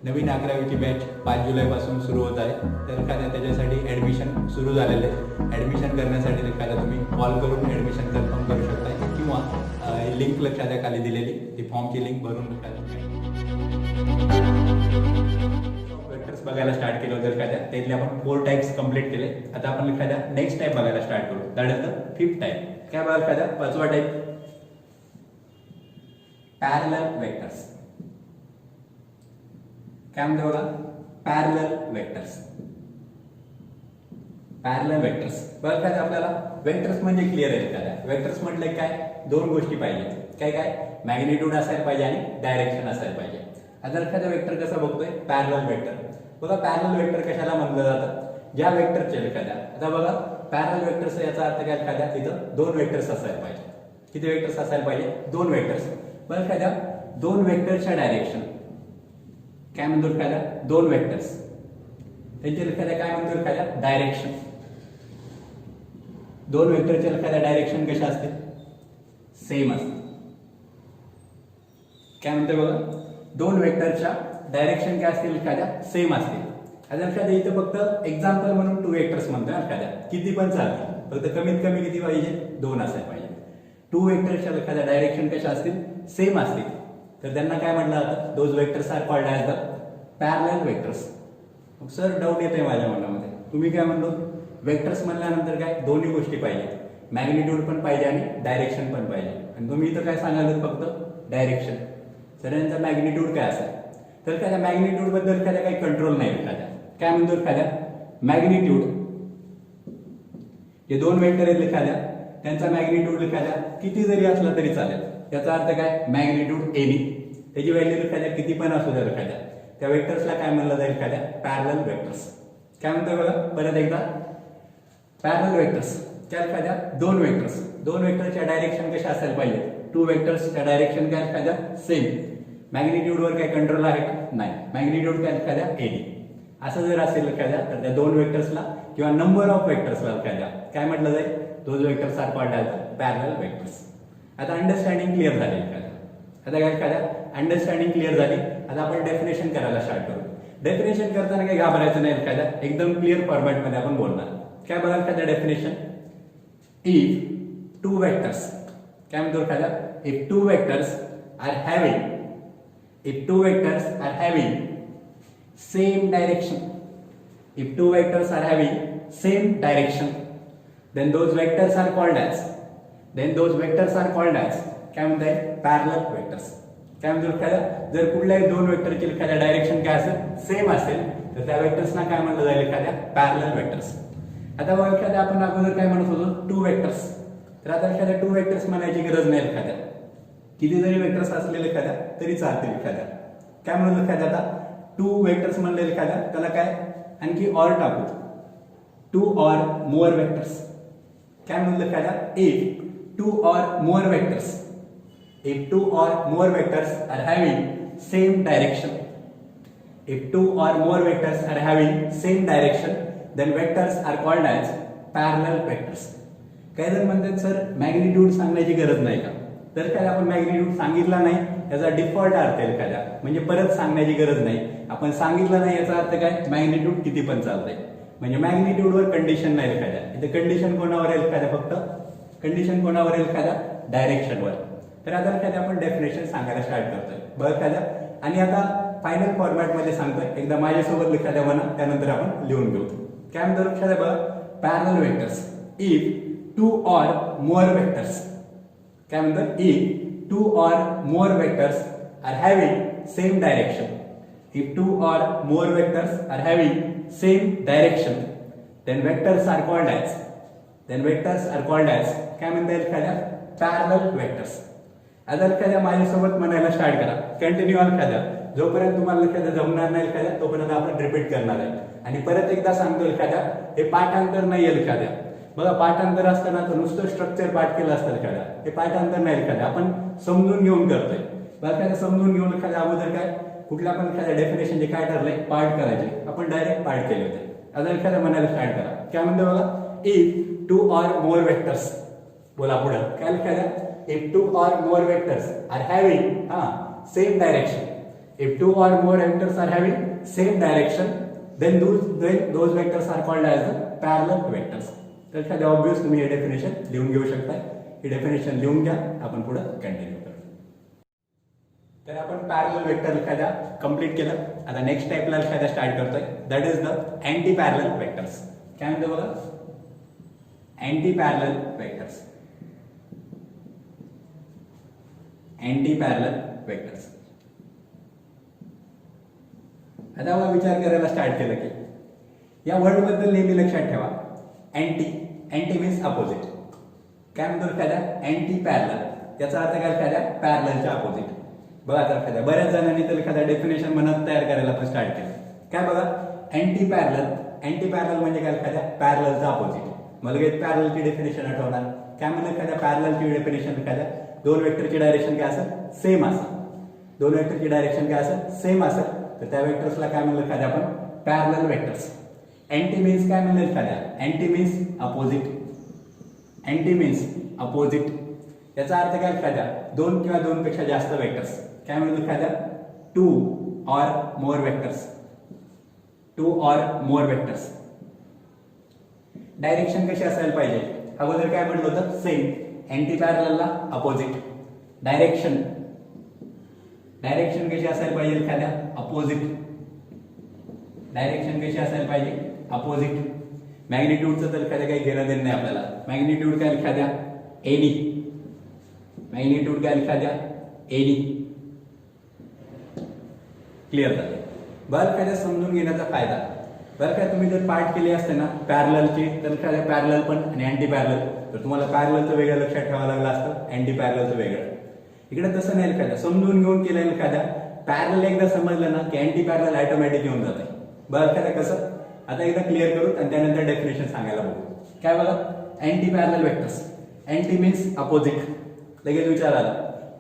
नवीन 11वीची batch 5 जुलैपासून सुरू होत आहे. तर एखाद्या त्याच्यासाठी ॲडमिशन सुरू झालेलं आहे. ॲडमिशन करण्यासाठी एखाद्या तुम्ही कॉल करून ॲडमिशन कन्फर्म करू शकता किंवा लिंक लक्षात खाली दिलेली ती फॉर्मची लिंक भरून वेक्टर्स बघायला स्टार्ट केलं होतं एखाद्या त्यातले आपण 4 टाइप्स कंप्लीट केले. आता आपण एखाद्या नेक्स्ट टाइप बघायला स्टार्ट करू. That is the 5th type. काय बघा एखाद्या 5वा टाइप पॅरलल वेक्टर्स. काय म्हणते बघा पॅरलल वेक्टर्स. पॅरलल वेक्टर्स बघा काय आपल्याला वेक्टर्स म्हणजे क्लिअर आहे. एखाद्या वेक्टर्स म्हटले काय दोन गोष्टी पाहिजे. काय काय मॅग्निट्यूड असायला पाहिजे आणि डायरेक्शन असायला पाहिजे. आता एखादा वेक्टर कसा बघतोय पॅरलल वेक्टर. बघा पॅरलल वेक्टर कशाला म्हणलं जातं ज्या वेक्टरचे एखाद्या आता बघा पॅरलल वेक्टर्स याचा अर्थ काय एखाद्या तिथं दोन वेक्टर्स असायला पाहिजे. किती वेक्टर्स असायला पाहिजे दोन वेक्टर्स. बघा एखाद्या दोन वेक्टरच्या डायरेक्शन काय म्हणतो एखाद्या दोन वेक्टर्स त्यांच्या एखाद्या काय म्हणतो एखाद्या डायरेक्शन. दोन वेक्टरच्या एखाद्या डायरेक्शन कशा असते सेम असते. काय म्हणते बघा दोन वेक्टरच्या डायरेक्शन काय असतील एखाद्या सेम असतील. आता एखाद्या इथं फक्त एक्झाम्पल म्हणून 2 वेक्टर्स म्हणतोय एखाद्या किती पण चालतील फक्त कमीत कमी किती पाहिजे 2 असायला पाहिजे. 2 वेक्टरच्या एखाद्या डायरेक्शन कशा असतील सेम असतील तर त्यांना काय म्हटलं जातं those vectors are called as the parallel vectors. मग सर डाऊट येतोय माझ्या मनामध्ये तुम्ही काय म्हणतो वेक्टर्स म्हणल्यानंतर काय दोन्ही गोष्टी पाहिजे मॅग्निट्यूड पण पाहिजे आणि डायरेक्शन पण पाहिजे. आणि तुम्ही इथं काय सांगाल फक्त डायरेक्शन. तर यांचा मॅग्निट्यूड काय असेल तर एखाद्या मॅग्निट्यूड बद्दल एखाद्या काही कंट्रोल नाही. एखाद्या काय म्हणतो एखाद्या मॅग्निट्यूड हे दोन वेक्टर आहेत एखाद्या त्यांचा मॅग्निट्यूड एखाद्या किती जरी असला तरी चालेल. याचा अर्थ काय मॅग्निट्यूड एनी त्याची व्हॅल्यू एखाद्या किती पण असू द्या एखाद्या त्या वेक्टर्सला काय म्हणलं जाईल एखाद्या पॅरलल वेक्टर्स. काय म्हणतोय बघा परत एकदा पॅरलल वेक्टर्स त्या एखाद्या दोन वेक्टरच्या डायरेक्शन कशा असायला पाहिजे 2 वेक्टर्सच्या डायरेक्शन काय एखाद्या सेम. मॅग्निट्यूडवर काय कंट्रोल आहे का नाही. मॅग्निट्यूड काय एखाद्या एनी असं जर असेल एखाद्या तर त्या दोन वेक्टर्सला किंवा नंबर ऑफ वेक्टर्सला एखाद्या काय म्हटलं जाईल दोन vectors are called as parallel vectors. आता अंडरस्टँडिंग क्लिअर झाली एखाद्या. आता काय एखाद्या अंडरस्टँडिंग क्लिअर झाली. आता आपण डेफिनेशन करायला स्टार्ट करू. डेफिनेशन करताना काही घाबरायचं नाही एखाद्या एकदम क्लिअर फॉर्मॅटमध्ये आपण बोलणार. काय बघा एखाद्या डेफिनेशन इफ 2 वेक्टर्स काय म्हणतो एखाद्या if 2 vectors are having same direction then those vectors are called as काय म्हणताय पॅरलल वेक्टर्स. काय म्हणतो एखाद्या जर कुठल्याही दोन वेक्टरची एखाद्या डायरेक्शन काय असेल सेम असेल तर त्या वेक्टर्सना काय म्हणलं जाईल एखाद्या पॅरलल वेक्टर्स. आता बघा एखाद्या आपण अगोदर काय म्हणत होतो 2 वेक्टर्स तर आता एखाद्या 2 वेक्टर्स म्हणायची गरज नाही. एखाद्या किती जरी वेक्टर्स असलेले एखाद्या तरी चालतील. एखाद्या काय म्हणलं एखाद्या आता 2 वेक्टर्स म्हणले एखाद्या त्याला काय आणखी ऑर टाकू 2 or more वेक्टर्स. काय म्हणलं एखाद्या if 2 or more vectors are having same direction then vectors are called as parallel vectors. काही जण म्हणतात सर मॅग्निट्यूड सांगण्याची गरज नाही का. तर काय आपण मॅग्निट्यूड सांगितला नाही याचा डिफॉल्ट अर्थ आहे एखाद्या म्हणजे परत सांगण्याची गरज नाही. आपण सांगितलं नाही याचा अर्थ काय मॅग्निट्यूड किती पण चालतंय म्हणजे मॅग्निट्यूडवर कंडिशन नाही एखाद्या. इथे कंडिशन कोणावर आहे एखाद्या फक्त कंडिशन कोणावर आहे एखाद्या डायरेक्शनवर. तर आता एखाद्या आपण डेफिनेशन सांगायला स्टार्ट करतोय बघ एखाद्या आणि आता फायनल फॉर्मॅटमध्ये सांगतोय एकदा माझ्यासोबत एखाद्या म्हणा त्यानंतर आपण लिहून घेऊ. काय म्हणतो एखाद्या बघा parallel vectors if 2 or more vectors काय म्हणतात if 2 or more vectors are having same direction then vectors are called as काय म्हणता येईल एखाद्या पॅरलल वेक्टर्स. आता एखाद्या माझ्यासोबत म्हणायला स्टार्ट करा कंटिन्यू एखाद्या जोपर्यंत तुम्हाला एखाद्या जमणार नाही एखाद्या तोपर्यंत आपण रिपीट करणार आहे. आणि परत एकदा सांगतो एखाद्या हे पाठांतर नाही येईल एखाद्या. बघा पाठांतर असताना तर नुसतं स्ट्रक्चर पाठ केलं असतं एखाद्या हे पाठांतर नाही एखाद्या आपण समजून घेऊन करतोय. बघा एखाद्या समजून घेऊन एखाद्या अगोदर काय कुठल्या पण एखाद्या डेफिनेशनचे काय ठरलंय पाठ करायचे आपण डायरेक्ट पाठ केले होते. आता एखाद्या म्हणायला स्टार्ट करा काय म्हणतो बघा इफ 2 or more vectors बोला पुढे काय एखाद्या if 2 or more vectors are having same direction If two or more vectors are having same direction, then those vectors are called as the parallel vectors. तर एखाद्या ऑब्वियस तुम्ही हे definition लिहून घेऊ शकता. हे डेफिनेशन लिहून घ्या, आपण पुढे कंटिन्यू करू. तर आपण पॅरलल वेक्टर एखाद्या कंप्लीट केलं. आता नेक्स्ट टाइपला एखाद्या स्टार्ट करतोय, that is the anti parallel vectors. काय म्हणतो बघा, anti parallel vectors. Anti parallel vectors. आता आपण विचार करायला स्टार्ट केलं की या वर्ड बद्दल नेहमी लक्षात ठेवा, अँटी. Anti means opposite. काय म्हणतो एखाद्या अँटी पॅरलल, याचा अर्थ काय एखाद्या पॅरललच्या अपोजिट. बघा तर एखाद्या बऱ्याच जणांनी तर एखाद्या डेफिनेशन मनात तयार करायला पण स्टार्ट केलं. काय बघा, अँटी पॅरलल. अँटी पॅरलल म्हणजे काय एखाद्या पॅरललचा अपोजिट. मला काही पॅरललची डेफिनेशन आठवणार. काय म्हणलं एखाद्या पॅरललची डेफिनेशन, एखाद्या दोन वेक्टरची डायरेक्शन काय असेल, सेम असेल. दोन वेक्टरची डायरेक्शन काय असेल, सेम असेल. तर त्या वेक्टर्सला काय म्हणलं एखाद्या आपण पॅरलल वेक्टर्स. अँटी मीन्स काय म्हणलं एखाद्या, anti means opposite. Anti means opposite. याचा अर्थ काय एखाद्या दोन किंवा दोन पेक्षा जास्त वेक्टर्स. काय म्हणलं एखाद्या two or more vectors. Two or more vectors. Direction कशी असायला पाहिजे, अगोदर काय म्हटलं होतं, सेम. अँटी पॅरललला अपोजिट. डायरेक्शन कशी असायला पाहिजे एखाद्या अपोजिट. डायरेक्शन कशी असायला पाहिजे, अपोजिट. मॅग्निट्यूडचं तर एखाद्या काही घेणं देणं नाही आपल्याला. मॅग्निट्यूड काय एखाद्या एनी. मॅग्निट्यूड काय एखाद्या एनी. क्लिअर झालं. बरं एखाद्या समजून घेण्याचा फायदा, बरं काय तुम्ही जर पार्ट केले असते ना पॅरललची, तर एखाद्या पॅरलल पण आणि अँटी पॅरलल, तर तुम्हाला पॅरललचं वेगळं लक्षात ठेवावं लागलं असतं, अँटी पॅरललचं वेगळं. इकडे तसं नाही. एखाद्या समजून घेऊन केलं एखाद्या पॅरलल एकदा समजलं ना की अँटी पॅरलल ऑटोमॅटिक येऊन जाते. बरं एखाद्या कसं, आता एकदा क्लिअर करू आणि त्यानंतर डेफिनेशन सांगायला बघू. काय बघा, anti parallel vectors. Anti means opposite. लगेच विचार आला,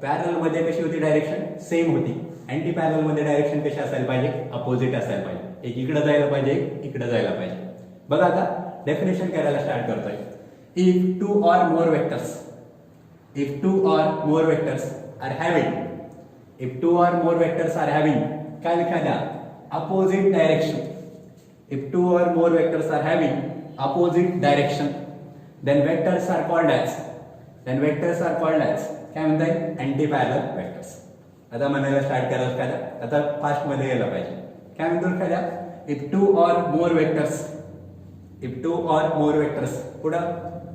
पॅरलल मध्ये कशी होती डायरेक्शन, सेम होती. अँटी पॅरलल मध्ये डायरेक्शन कशी असायला पाहिजे, अपोजिट असायला पाहिजे. एक इकडे जायला पाहिजे, एक इकडे जायला पाहिजे. बघा आता डेफिनेशन करायला स्टार्ट करतोय. If two or more vectors, if two or more vectors are having, if two or more vectors are having काय एखाद्या opposite direction. If two or more vectors are having opposite direction, then vectors are called as, then vectors are called as काय म्हणताय, anti parallel vectors. आता म्हणायला start करा एखाद्या, आता fast मध्ये गेलं पाहिजे. काय म्हणतो एखाद्या, if two or more vectors, if two or more vectors पुढं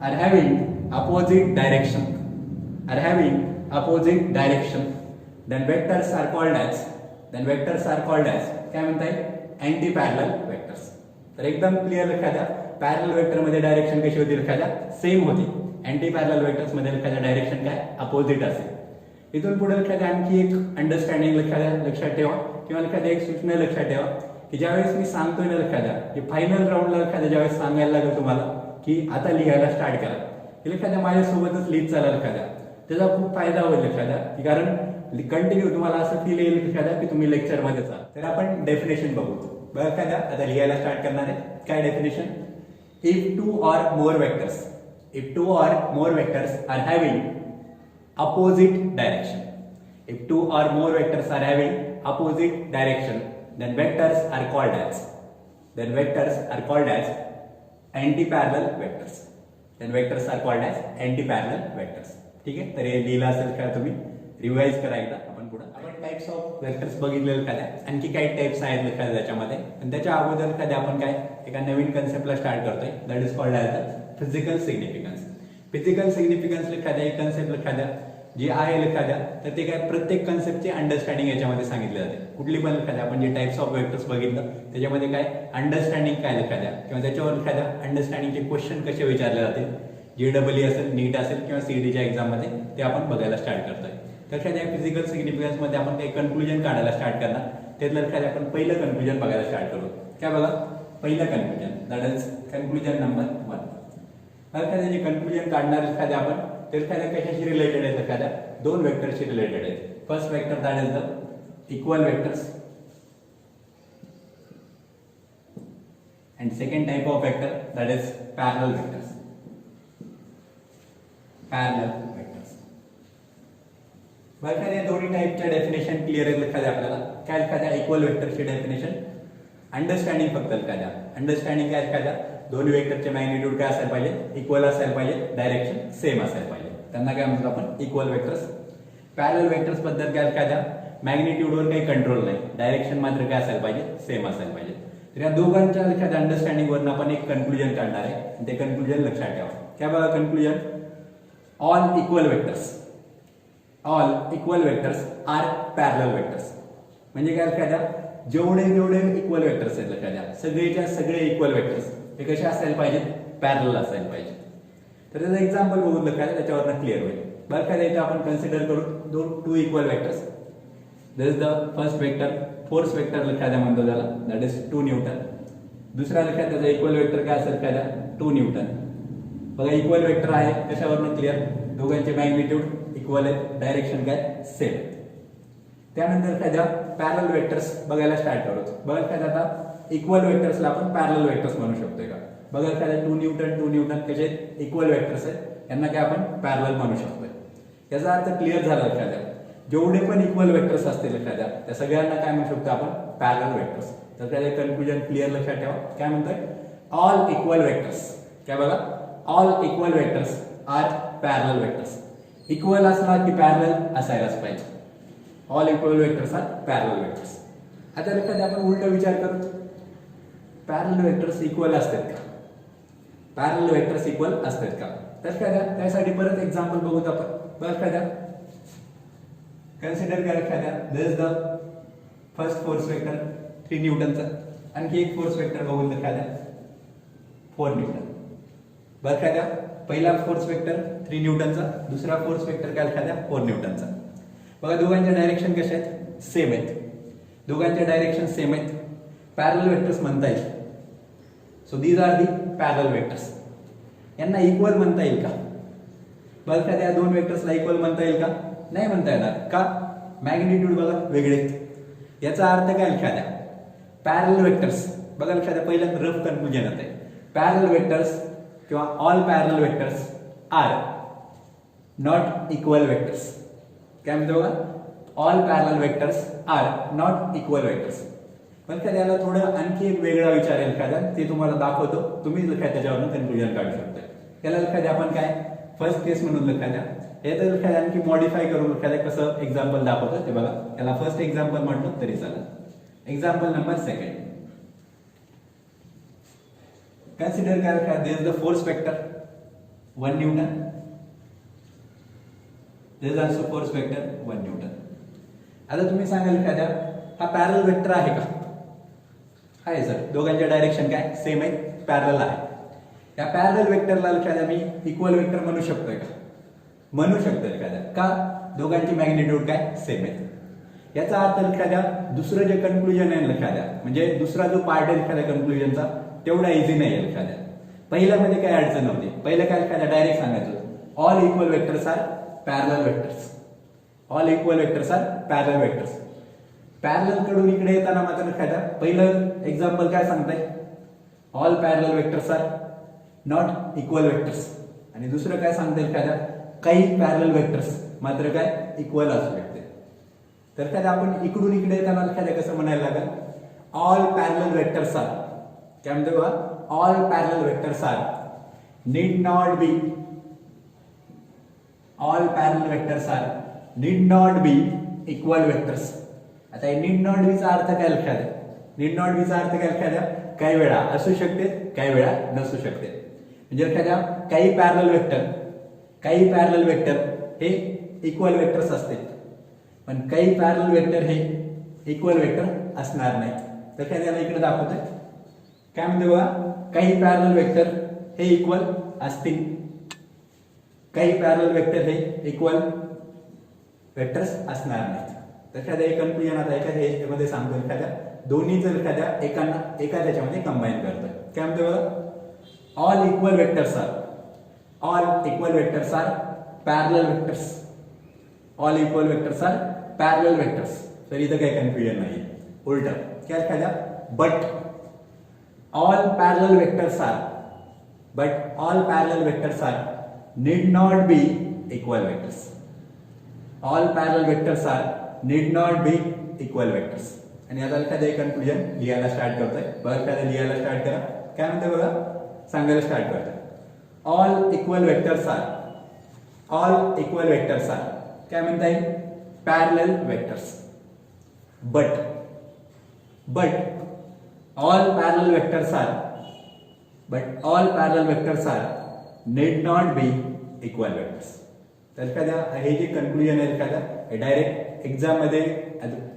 R having opposite direction, R having opposite direction, then vectors are called as, then vectors are called as काय म्हणताय, अँटी पॅरलल वेक्टर्स. तर एकदम clear एखाद्या parallel vector मध्ये direction कशी होती एखाद्या सेम होती. अँटी पॅरलल वेक्टर्स मध्ये एखाद्या डायरेक्शन काय अपोजिट असेल. इथून पुढे एखाद्या आणखी एक अंडरस्टँडिंग एखाद्या लक्षात ठेवा किंवा एखाद्या एक सूचना लक्षात ठेवा की ज्यावेळेस मी सांगतोय ना एखाद्या की फायनल राऊंडला एखाद्या ज्यावेळेस सांगायला लागेल तुम्हाला की आता लिहायला स्टार्ट करा, की एखाद्या माझ्यासोबतच लिहित चालाल एखाद्या, त्याचा खूप फायदा होईल एखाद्या, की कारण कंटिन्यू तुम्हाला असं फील येईल एखाद्या की तुम्ही लेक्चर मध्ये चाल. तर आपण डेफिनेशन बघू. बघा एखाद्या आता लिहायला स्टार्ट करणार आहे. काय definition, if two or more vectors, if two or more vectors are having opposite direction, if two or more vectors are having opposite direction, then vectors are called as, then vectors are called as anti-parallel vectors, then vectors are called as anti-parallel vectors. ठीक आहे. तर हे लिहिलं असेल का तुम्ही, revise करा एकदा. आपण पुढे आपण टाइप्स ऑफ वेक्टर्स बघितलेलं एखाद्या, आणखी काही टाइप्स आहेत एखाद्या त्याच्यामध्ये, आणि त्याच्या अगोदर एखाद्या आपण काय एका नवीन कन्सेप्टला स्टार्ट करतोय, that is called as the physical significance. Physical significance एखाद्या एक कन्सेप्ट एखाद्या जे आहे एखाद्या, तर ते काय प्रत्येक कन्सेप्टची अंडरस्टँडिंग याच्यामध्ये सांगितले जाते. कुठली पण एखाद्या आपण जे टाइप्स ऑफ वेक्टर्स बघितलं त्याच्यामध्ये काय अंडरस्टँडिंग काय एखाद्या, किंवा त्याच्यावर एखाद्या अंडरस्टँडिंगचे क्वेश्चन कसे विचारले जातील, JEE असेल, नीट असेल किंवा CETच्या एक्झाममध्ये, ते आपण बघायला स्टार्ट करतोय. तर एखाद्या फिजिकल सिग्निफिकन्स मध्ये आपण काही कन्क्लुजन काढायला स्टार्ट करणार. त्यातलं एखाद्या आपण पहिलं कन्क्लुजन बघायला स्टार्ट करू. काय बघा, पहिलं conclusion, that is conclusion number 1. एखाद्या जे कन्क्लुजन काढणार एखाद्या आपण, तर एखाद्या कशाशी रिलेटेड आहेत, एखाद्या दोन वेक्टरशी रिलेटेड आहेत. First vector that is the equal vectors, and second type of vector that is parallel vectors. Parallel vectors. बरं या दोन्ही टाइपच्या डेफिनेशन क्लिअर आहेत एखाद्या आपल्याला. काय लिखा द्या इक्वल वेक्टरची डेफिनेशन अंडरस्टँडिंग फक्त लिखा द्या. अंडरस्टँडिंग काय लिखा द्या दोन्ही वेक्टरचे मॅग्निट्यूड काय असायला पाहिजे इक्वल असायला पाहिजे डायरेक्शन सेम असायला पाहिजे त्यांना काय म्हणतो आपण इक्वल वेक्टर्स. पॅरलल वेक्टर्स बद्दल काय लिखा द्या मॅग्निट्यूडवर काही कंट्रोल नाही डायरेक्शन मात्र काय असायला पाहिजे सेम असायला पाहिजे. तर या दोघांच्या एखाद्या अंडरस्टँडिंग वरून आपण एक कन्क्लुजन काढणार आहे ते कन्क्लुजन लक्षात ठेवा. काय बघा conclusion all equal vectors are parallel vectors. म्हणजे काय लक्षात द्या जेवढे इक्वल वेक्टर्स आहेत लक्षात द्या सगळेच्या सगळे इक्वल वेक्टर्स हे कसे असायला पाहिजेत पॅरलल असायला पाहिजे. तर त्याचं एक्झाम्पल बघून लक्षात त्याच्यावरनं क्लिअर होईल. बरं काय इथं आपण कन्सिडर करू two equal vectors. This is the first vector force vector लक्षात द्या म्हणतो त्याला दॅट इज 2 न्यूटन. दुसरा लक्षात त्याचा इक्वल वेक्टर काय असेल लक्षात द्या 2 न्यूटन. बघा इक्वल वेक्टर आहे कशावरनं क्लिअर दोघांचे मॅग्निट्यूड इक्वल आहे डायरेक्शन काय सेम. त्यानंतर काय द्या पॅरलल वेक्टर्स बघायला स्टार्ट करू. बघा काय आता इक्वल वेक्टर्सला आपण पॅरलल वेक्टर्स म्हणू शकतोय का. बघा काय 2 न्यूटन कसे इक्वल वेक्टर्स आहेत यांना काय आपण पॅरलल म्हणू शकतोय. याचा अर्थ क्लिअर झाला लक्षात द्या जेवढे पण इक्वल वेक्टर्स असतील लक्षात द्या त्या सगळ्यांना काय म्हणू शकतो आपण पॅरलल वेक्टर्स. तर त्याचे कन्क्लुजन क्लिअर लक्षात ठेवा. काय म्हणतोय ऑल इक्वल वेक्टर्स. काय बघा all equal vectors are parallel vectors. Equal असला की पॅरलल असायलाच पाहिजे. All equal vectors are parallel vectors. आता लक्षात द्या आपण उलटा विचार करू पॅरलल वेक्टर्स इक्वल असतात का पॅरलल वेक्टर्स इक्वल असतात का. तर काय द्या त्यासाठी परत एक्झाम्पल बघूत आपण. बरं काय द्या कन्सिडर करा काय द्या दिस द फर्स्ट फोर्स वेक्टर 3 न्यूटनचा आणखी एक फोर्स वेक्टर बघून काय द्या 4 न्यूटन. बरं काय द्या पहिला फोर्स वेक्टर 3 न्यूटनचा दुसरा फोर्स वेक्टर काय लिखा द्या 4 न्यूटनचा. बघा दोघांच्या डायरेक्शन कशा आहेत सेम आहेत. दोघांच्या डायरेक्शन सेम आहेत पॅरलल वेक्टर्स म्हणता येईल. So these are the parallel vectors. यांना इक्वल म्हणता येईल का. बघा काय त्या दोन वेक्टर्सला इक्वल म्हणता येईल का नाही म्हणता येणार का मॅग्निट्यूड बघा वेगळे. याचा अर्थ काय लक्षात द्या पॅरलल वेक्टर्स बघा लक्षात द्या पहिलं रफ कन्क्लुजन आहे पॅरलल वेक्टर्स किंवा all parallel vectors are not equal vectors. काय म्हणतो बघा all parallel vectors are not equal vectors. पण काय याला थोडं आणखी एक वेगळा विचार आहे लक्षात द्या ते तुम्हाला दाखवतो तुम्ही लक्षात त्याच्यावरून कन्क्लुजन काढू शकता. त्याला लक्षात द्या आपण काय फर्स्ट केस म्हणून लक्षात द्या हे तर लक्षात आणखी मॉडिफाय करून लक्षात द्या कसं एक्झाम्पल दाखवतो ते बघा. त्याला फर्स्ट एक्झाम्पल म्हटलं तरी चालेल. एक्झाम्पल नंबर 2 कन्सिडर करा this is the force vector 1 newton. This is also force vector 1 newton. आता तुम्ही सांगाल एखाद्या हा पॅरलल वेक्टर आहे का आहे सर दोघांच्या डायरेक्शन काय सेम आहे पॅरलल आहे. या पॅरलल वेक्टरला लक्षात मी इक्वल वेक्टर म्हणू शकतोय का म्हणू शकतोय एखाद्या का दोघांची मॅग्निट्यूड काय सेम आहे. याचा अर्थ लक्षात द्या दुसरं जे कन्क्लुजन आहे लक्षात द्या म्हणजे दुसरा जो पार्ट आहे एखाद्या कन्क्लुजनचा तेवढा इझी नाही आहे लक्षात द्या. पहिल्यामध्ये काय अडचण नव्हती पहिलं काय एखाद्या डायरेक्ट सांगायचं all equal vectors are parallel vectors. All equal vectors are parallel vectors. Parallel कडून इकडे येताना मात्र लक्षात द्या पहिलं एक्झाम्पल काय सांगताय all parallel vectors are not equal vectors आणि दुसरं काय सांगता येईल एखाद्या काही पॅरलल वेक्टर्स मात्र काय इक्वल असू शकते. तर काय आपण इकडून इकडे येताना लक्षात कसं म्हणायला लागेल ऑल पॅरलल वेक्टर्स आर काय म्हणतो बघा all parallel vectors are need not be all parallel vectors are need not be equal vectors. आता नीड नॉट बी चा अर्थ काय लक्षात द्या नीड नॉट बी चा अर्थ काय लक्षात द्या काही वेळा असू शकते काही वेळा नसू शकते. म्हणजे लक्षात द्या काही पॅरलल वेक्टर हे इक्वल वेक्टर्स असतील पण काही पॅरलल वेक्टर हे इक्वल वेक्टर असणार नाही. तर काय त्याला इकडे दाखवतोय काय म्हणते बघा काही पॅरलल वेक्टर हे इक्वल असतील काही पॅरलल वेक्टर हे इक्वल वेक्टर्स असणार नाहीत. तर एखाद्या एक कन्क्लुजन आता एखाद्या याच्यामध्ये सांगतो एखाद्या दोन्ही जर एका त्याच्यामध्ये कंबाईन करतोय काय म्हणते बघा all equal vectors are parallel vectors. All equal vectors are parallel vectors. तर इथं काही कन्फ्युजन नाही उलट काय एखाद्या but all parallel vectors are need not be equal vectors. All parallel vectors are need not be equal vectors. आणि आता एखादं कन्क्लुजन लिहायला स्टार्ट करतोय. बघा एखादं लिहायला स्टार्ट करा. काय म्हणते बघा, सांगायला स्टार्ट करतोय. All equal vectors are, all equal vectors are काय म्हणता येईल, parallel vectors. But all parallel vectors are need not be equal vectors. तर एखाद्या हे जे कन्क्लुजन आहे एखाद्या डायरेक्ट एक्झाम मध्ये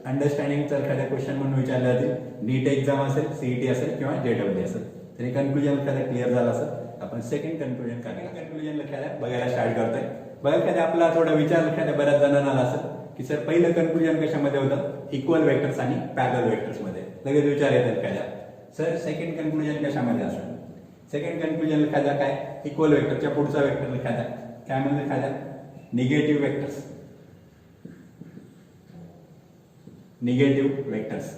अंडरस्टँडिंगचा एखाद्या क्वेश्चन म्हणून विचारले जातील. नीट एक्झाम असेल, सीईटी असेल किंवा जेडब्ल्यू असेल. तर हे कन्क्लुजन एखाद्या क्लिअर झालं असेल. आपण सेकंड कन्क्लुजन एखाद्या बघायला स्टार्ट करतोय. बघा एखाद्या आपला थोडा विचार एखाद्या बऱ्याच जणांना आला असेल की सर पहिलं कन्क्लुजन कशामध्ये होतं, इक्वल वेक्टर्स आणि पॅरलल वेक्टर्स मध्ये. लगेच विचार येतात एखाद्या, सर सेकंड कन्क्लुजन कशामध्ये असेल. सेकंड कन्क्लुजन एखाद्या काय, इक्वल वेक्टरच्या पुढचा वेक्टर एखाद्या काय म्हणलं, एखाद्या निगेटिव्ह वेक्टर्स, निगेटिव्ह वेक्टर्स.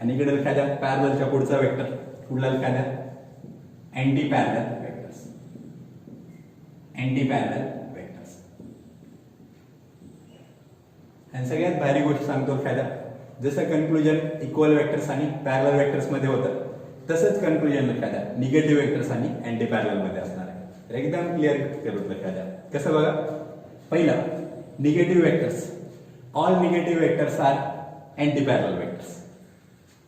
आणि इकडे एखाद्या पॅरललच्या पुढचा वेक्टर कुठला, एखाद्या anti parallel vectors, anti parallel vectors. आणि सगळ्यात भारी गोष्ट सांगतो एखाद्या, जसं कन्क्लुजन इक्वल वेक्टर्स आणि पॅरलल वेक्टर्स मध्ये होतं तसंच कन्क्लुजन एखाद्या निगेटिव्ह वेक्टर्स आणि अँटी पॅरलल मध्ये असणार आहे. तर एकदम क्लिअर करून एखाद्या कसं बघा, पहिला negative vectors, all negative vectors are anti parallel vectors.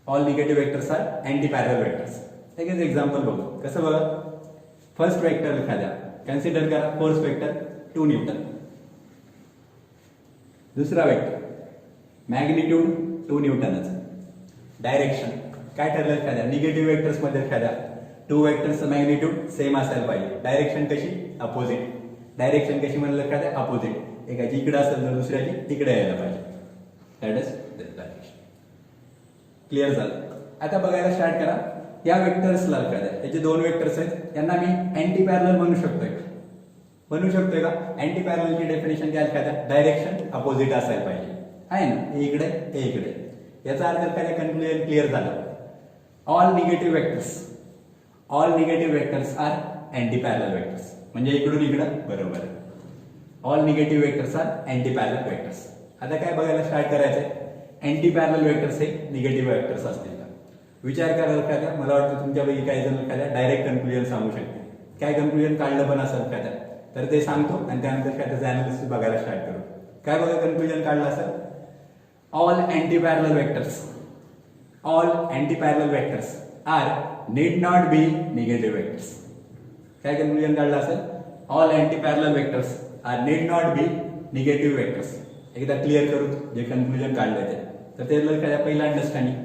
All negative vectors are anti parallel vectors. एक एक्झाम्पल बघू कसं बघा. फर्स्ट वेक्टर एखाद्या कन्सिडर करा, फोर्स वेक्टर 2 न्यूटन. दुसरा वेक्टर मॅग्निट्यूड 2 न्यूटनच. डायरेक्शन काय ठरलं एखाद्या निगेटिव्ह वेक्टर्स मध्ये एखाद्या 2 वेक्टर्सचं मॅग्निट्यूड सेम असायला पाहिजे. डायरेक्शन कशी, अपोजिट. डायरेक्शन कशी म्हणलं एखाद्या, अपोजिट. एकाची इकडे असेल तर दुसऱ्याची तिकडे यायला पाहिजे. That is direction. क्लिअर झालं. आता बघायला स्टार्ट करा. या वेक्टर्सला एखाद्या त्याचे 2 वेक्टर्स आहेत, यांना मी अँटी पॅरलल म्हणू शकतोय का. अँटी पॅरललची डेफिनेशन काय एखाद्या, डायरेक्शन अपोजिट असायला पाहिजे आहे ना. हे इकडे, हे इकडे. याचा अर्थ एखाद्या कन्क्लुजन क्लिअर झालं. All negative vectors are anti parallel vectors. म्हणजे इकडून इकडं बरोबर आहे. All negative vectors are anti parallel vectors. आता काय बघायला स्टार्ट करायचंय, अँटी पॅरलल वेक्टर्स हे निगेटिव्ह वेक्टर्स असतील का. विचार करायला एखाद्या, मला वाटतं तुमच्यापैकी काही जण एखाद्या डायरेक्ट कन्क्लुजन सांगू शकते. काय कन्क्लुजन काढलं पण असेल एखाद्या, तर ते सांगतो आणि त्यानंतर काय त्याचं अनालिसिस बघायला स्टार्ट करू. काय बघा कन्क्लुजन काढलं असेल, all anti parallel vectors are need not be negative vectors. काय कन्क्लुजन काढलं असेल, all anti parallel vectors are need not be negative vectors. एकदा क्लिअर करू जे कन्क्लुजन काढलं ते. तर ते एखाद्या पहिला अंडरस्टँडिंग.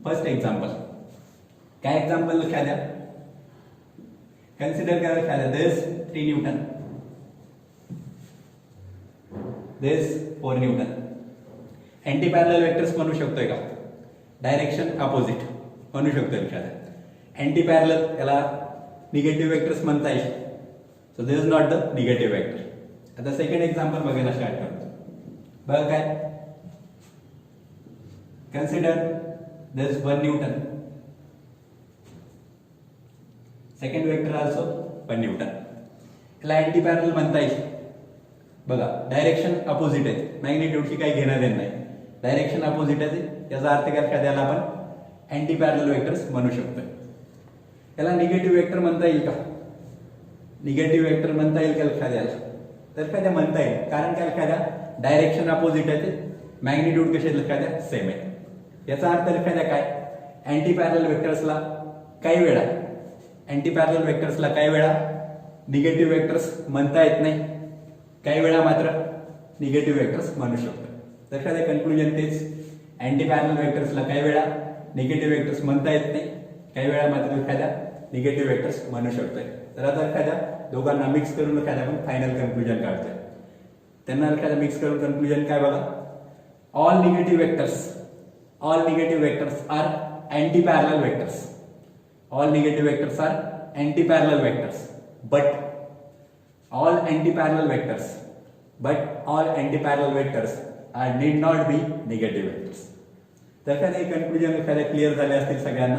फर्स्ट एक्झाम्पल काय, एक्झाम्पल एखाद्या कन्सिडर करा एखाद्या this 3 newton, this 4 newton. Anti parallel vectors म्हणू शकतोय का, डायरेक्शन अपोजिट म्हणू शकतोय एखाद्या. अँटी पॅरलल याला निगेटिव्ह वेक्टर्स म्हणता येईल. So this is not the negative vector. आता सेकंड एक्झाम्पल बघायला स्टार्ट करतो. बघा काय, कन्सिडर दिस 1 Newton. Second vector also 1 Newton. याला अँटी पॅरलल म्हणता येईल. बघा डायरेक्शन अपोजिट आहे, मॅग्निट्यूडशी काही घेणं देणं नाही. डायरेक्शन अपोजिट आहे, याचा अर्थ काय एखाद्याला आपण अँटी पॅरलल वेक्टर्स म्हणू शकतोय. याला निगेटिव्ह वेक्टर म्हणता येईल का, निगेटिव्ह वेक्टर म्हणता येईल का एखाद्याला, तर एखाद्या म्हणता येईल. कारण काय एखाद्या डायरेक्शन अपोजिट आहे, मॅग्निट्यूड कसे एखाद्या सेम आहे. याचा अर्थ एखाद्या काय, अँटी पॅरलल वेक्टर्सला काही वेळा निगेटिव्ह वेक्टर्स म्हणता येत नाही, काही वेळा मात्र निगेटिव्ह वेक्टर्स म्हणू शकतो. तर एखाद्या कन्क्लुजन तेच, अँटी पॅरलल वेक्टर्सला काही वेळा निगेटिव्ह वेक्टर्स म्हणता येत नाही, काही वेळा मात्र एखाद्या निगेटिव्ह वेक्टर्स म्हणू शकतोय. तर आता एखाद्या दोघांना मिक्स करून एखाद्या आपण फायनल कन्क्लुजन काढतोय. त्यांना एखाद्या मिक्स करून कन्क्लुजन काय बघा, all negative vectors are anti parallel vectors. All negative vectors are anti parallel vectors. But all anti-parallel vectors are need not be negative vectors. तर एखाद्या कन्क्लुजन एखाद्या क्लिअर झाले असतील सगळ्यांना.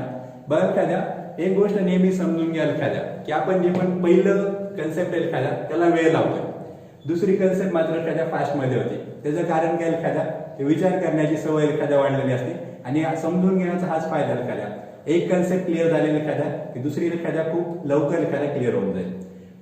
बघा एखाद्या एक गोष्ट नेहमी समजून घ्या एखाद्या, की आपण जे पण पहिलं कन्सेप्ट एखाद्या त्याला वेळ लावतोय, दुसरी कन्सेप्ट मात्र एखाद्या फास्ट मध्ये होते. त्याचं कारण काय एखाद्या, ते विचार करण्याची सवय एखाद्या वाढलेली असते आणि समजून घेण्याचा हाच फायदा एखाद्या एक कन्सेप्ट क्लिअर झालेला एखाद्या की दुसरी एखाद्या खूप लवकर एखाद्या क्लिअर होऊन जाईल.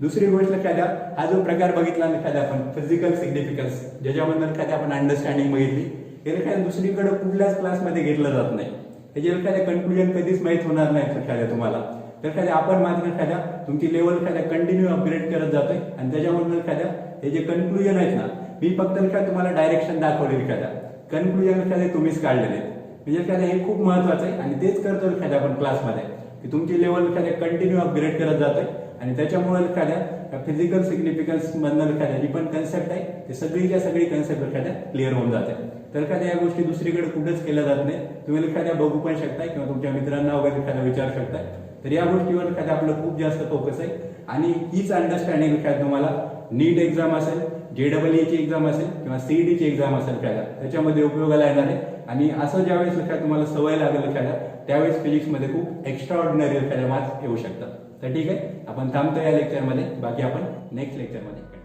दुसरी गोष्ट एखाद्या हा जो प्रकार बघितला एखाद्या आपण फिजिकल सिग्निफिकन्स ज्याच्यामधून एखाद्या आपण अंडरस्टँडिंग बघितली हे एखाद्या दुसरीकडे कुठल्याच क्लासमध्ये घेतलं जात नाही. हे जे एखाद्या कन्क्लुजन कधीच माहीत होणार नाही एखाद्या तुम्हाला. तर एखाद्या आपण मात्र एखाद्या तुमची लेवल एखाद्या कंटिन्यू अपग्रेड करत जातोय आणि त्याच्यामधून एखाद्या हे जे कन्क्लुजन आहेत ना मी फक्त एखाद्या तुम्हाला डायरेक्शन दाखवले एखाद्या कन्क्लुजन एखाद्या तुम्हीच काढलेले म्हणजे एखाद्या हे खूप महत्वाचं आहे आणि तेच करतो एखाद्या आपण क्लासमध्ये की तुमची लेवल एखाद्या कंटिन्यू अपग्रेड करत जातोय आणि त्याच्यामुळे एखाद्या फिजिकल सिग्निफिकन्स मधनं एखाद्या जी पण कन्सेप्ट आहे ते सगळीच्या सगळी कन्सेप्ट एखाद्या क्लिअर होऊन जाते. तर एखाद्या या गोष्टी दुसरीकडे कुठेच केल्या जात नाही. तुम्ही एखाद्या बघू पण शकताय किंवा तुमच्या मित्रांना वगैरे एखाद्या विचारू शकताय. तर या गोष्टीवर एखाद्या आपलं खूप जास्त फोकस आहे आणि हीच अंडरस्टँडिंग एखाद्या तुम्हाला नीट एक्झाम असेल JEE ची एक्झाम असेल किंवा CET ची एक्झाम असेल एखाद्या त्याच्यामध्ये उपयोगाला येणार आहे. आणि असं ज्यावेळेस एखाद्या तुम्हाला सवय लागेल एखाद्या त्यावेळेस फिजिक्समध्ये खूप एक्स्ट्रा ऑर्डिनरी एखाद्या मार्क्स येऊ शकतात. तर ठीक आहे आपण थांबतो या लेक्चरमध्ये बाकी आपण नेक्स्ट लेक्चरमध्ये